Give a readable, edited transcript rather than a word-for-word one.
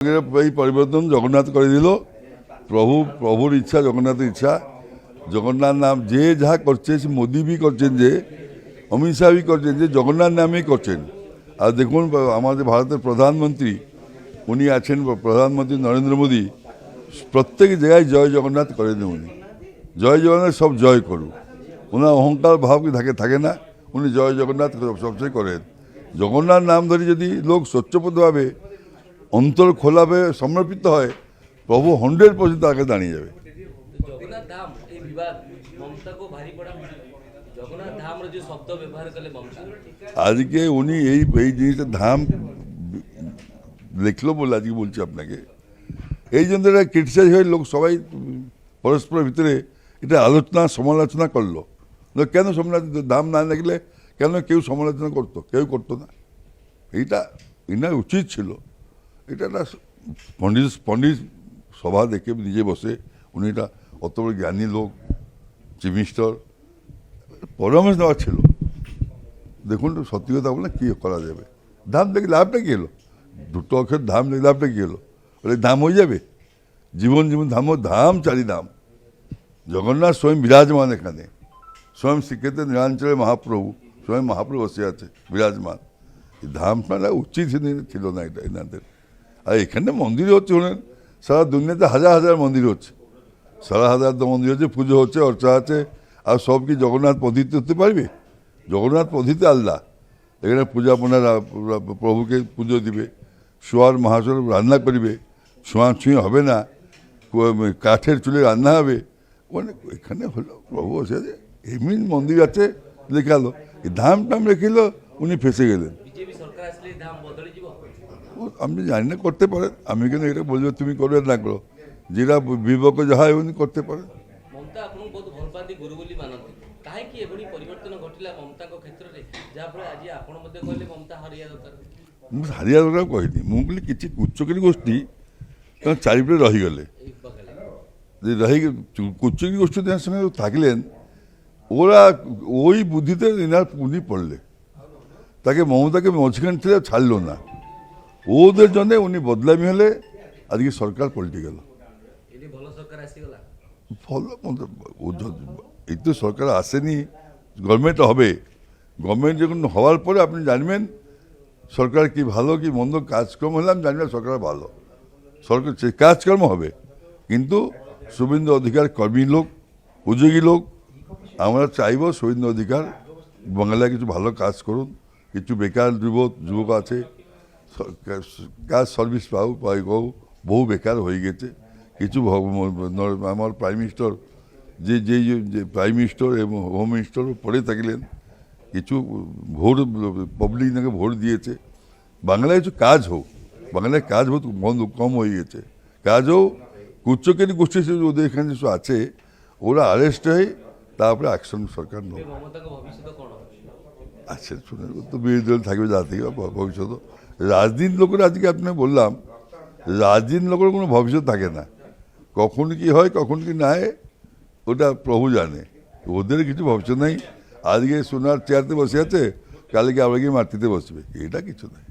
এই পরিবর্তন জগন্নাথ করে দিল। প্রভুর ইচ্ছা, জগন্নাথের ইচ্ছা। জগন্নাথ নাম যে যা করছে, মোদি भी করছেন, যে অমিত শাহ भी করছেন, যে জগন্নাথ নামেই করছেন। আর দেখুন আমাদের ভারতের প্রধানমন্ত্রী উনি আছেন, প্রধানমন্ত্রী নরেন্দ্র মোদী প্রত্যেক জায়গায় জয় জগন্নাথ করে দেন। উনি জয় জগন্নাথ সব জয় করুক, ওনার অহংকার ভাব থাকে না। উনি জয় জগন্নাথ সবচেয়ে করেন। জগন্নাথ নাম ধরে যদি লোক স্বচ্ছপদভাবে অন্তর খোলাভাবে সমর্পিত হয়, প্রভু 100% আগে দাঁড়িয়ে যাবে। জগন্নাথ ধাম এই বিবাদ মমতাকে ভারী পড়া জগন্নাথ ধামর যে শব্দ ব্যবহার করলে মমতা আজকে উনি এই জিনিসটা ধাম লিখলো বলে আজকে বলছি আপনাকে। এই জন্য এটা ক্রিটিসাইজ হয়ে লোক সবাই পরস্পরের ভিতরে এটা আলোচনা সমালোচনা করলো। কেন সমালোচনা ধাম না লিখলে কেন কেউ সমালোচনা করতো? কেউ করতো না। এইটা ইনার উচিত ছিল। এটা একটা পণ্ডিত সভা দেখে নিজে বসে উনি এটা অত বড় জ্ঞানী লোক, চিফ মিনিস্টার, পরামর্শ দেওয়ার ছিল। দেখুন সত্যি কথা বলে কী করা যাবে। ধাম দেখে লাভটা কী হলো? দুটো অক্ষর ধাম দেখে লাভটা কী হলো? বলে ধাম হয়ে যাবে। জীবন ধাম চারিধাম। জগন্নাথ স্বয়ং বিরাজমান এখানে, স্বয়ং শ্রীক্ষেত্রে নীলাঞ্চলের মহাপ্রভু, স্বয়ং মহাপ্রভু বসে আছে বিরাজমান। এই ধামটা উচিত ছিল না এটা এনাদের। আর এখানে মন্দির হচ্ছে, হলেন সারা দুনিয়াতে হাজার হাজার মন্দির হচ্ছে, সারা হাজার মন্দির হচ্ছে, পুজো হচ্ছে, অর্চা আছে। আর সব কি জগন্নাথ পদ্ধতি হতে পারবে? জগন্নাথ পদ্ধতি আলাদা। এখানে পূজা আপনারা প্রভুকে পুজো দিবে, সোয়ার মহাসর রান্না করবে, ছোঁয়াছুঁয়ি হবে না, কাঠের চুলে রান্না হবে। মানে এখানে হলো প্রভু বসে আছে, এমনি মন্দির আছে লেখালো, এই ধাম টাম রেখিল, উনি ফেসে গেলেন। আপনি জানি না, করতে পারেন। আমি কেন এটা বলবো তুমি করবে না করো, যেটা বিবেক যাহা উনি করতে পারেন। মমতা আপনার বহুত ভলপাতি গুরু বলি মানতে, কাহিকি এভଳି পরিবর্তন ঘটিলা মমতাଙ୍କ ক্ষেত্রে, যাফଳରେ ଆଜି ଆପଣ ମଧ୍ୟ କହିଲେ ମମତା ହାରିବା ଦରକାର? ମୁଁ ହାରିବା ଦରକାର କହିନି। ମୁଁ କହିଲି କିଛି କୁଚକିରି ଗୋଷ୍ଠୀ ତାଙ୍କ ଚାରିପଟେ ରହିଗଲେ, রহি কুচকি গোষ্ঠী সঙ্গে থাকলেন। ওরা ওই বুদ্ধিতে উনি পড়লে, তাকে মমতাকে মঝখান থেকে ছাড়লো না। ওদের জন্য উনি বদলামি হলে আজকে সরকার পল্টে গেল। এই তো সরকার আসেনি, গভর্নমেন্ট হবে। গভর্নমেন্ট যখন হওয়ার পরে আপনি জানবেন সরকার কি ভালো কি মন্দ, কাজকর্ম হলে আমি জানবেন সরকার ভালো। সরকার কাজকর্ম হবে, কিন্তু শুভেন্দু অধিকার কর্মী লোক, উপযোগী লোক। আমরা চাইব শুভেন্দু অধিকার বাংলায় কিছু ভালো কাজ করুন। কিছু বেকার যুবক আছে, কাজ সার্ভিস পাও, বহু বেকার হয়ে গেছে। কিছু আমার প্রাইম মিনিস্টার যে প্রাইম মিনিস্টার এবং হোম মিনিস্টার পড়ে থাকলেন, কিছু ভোট পাবলিক নাকি ভোট দিয়েছে। বাংলায় কিছু কাজ হোক, বাংলায় কাজ বহুত কম হয়ে গেছে। কাজ হোক, কুচকের গোষ্ঠী ওদের এখানে কিছু আছে, ওরা আরেস্ট হয়, তারপরে অ্যাকশন সরকার নেই। আচ্ছা শুনে তো বিরোধী দল থাকবে, যা থেকে ভবিষ্যৎ। রাজনীতির লোকের আজকে আপনাকে বললাম, রাজনীতির লোকের কোনো ভবিষ্যৎ থাকে না। কখন কি হয় কখন কি না হয় ওটা প্রভু জানে। ওদের কিছু ভবিষ্যৎ নাই। আজকে সোনার চেয়ারতে বসে আছে, কালকে আবার গিয়ে মাটিতে বসবে, এটা কিছু নাই।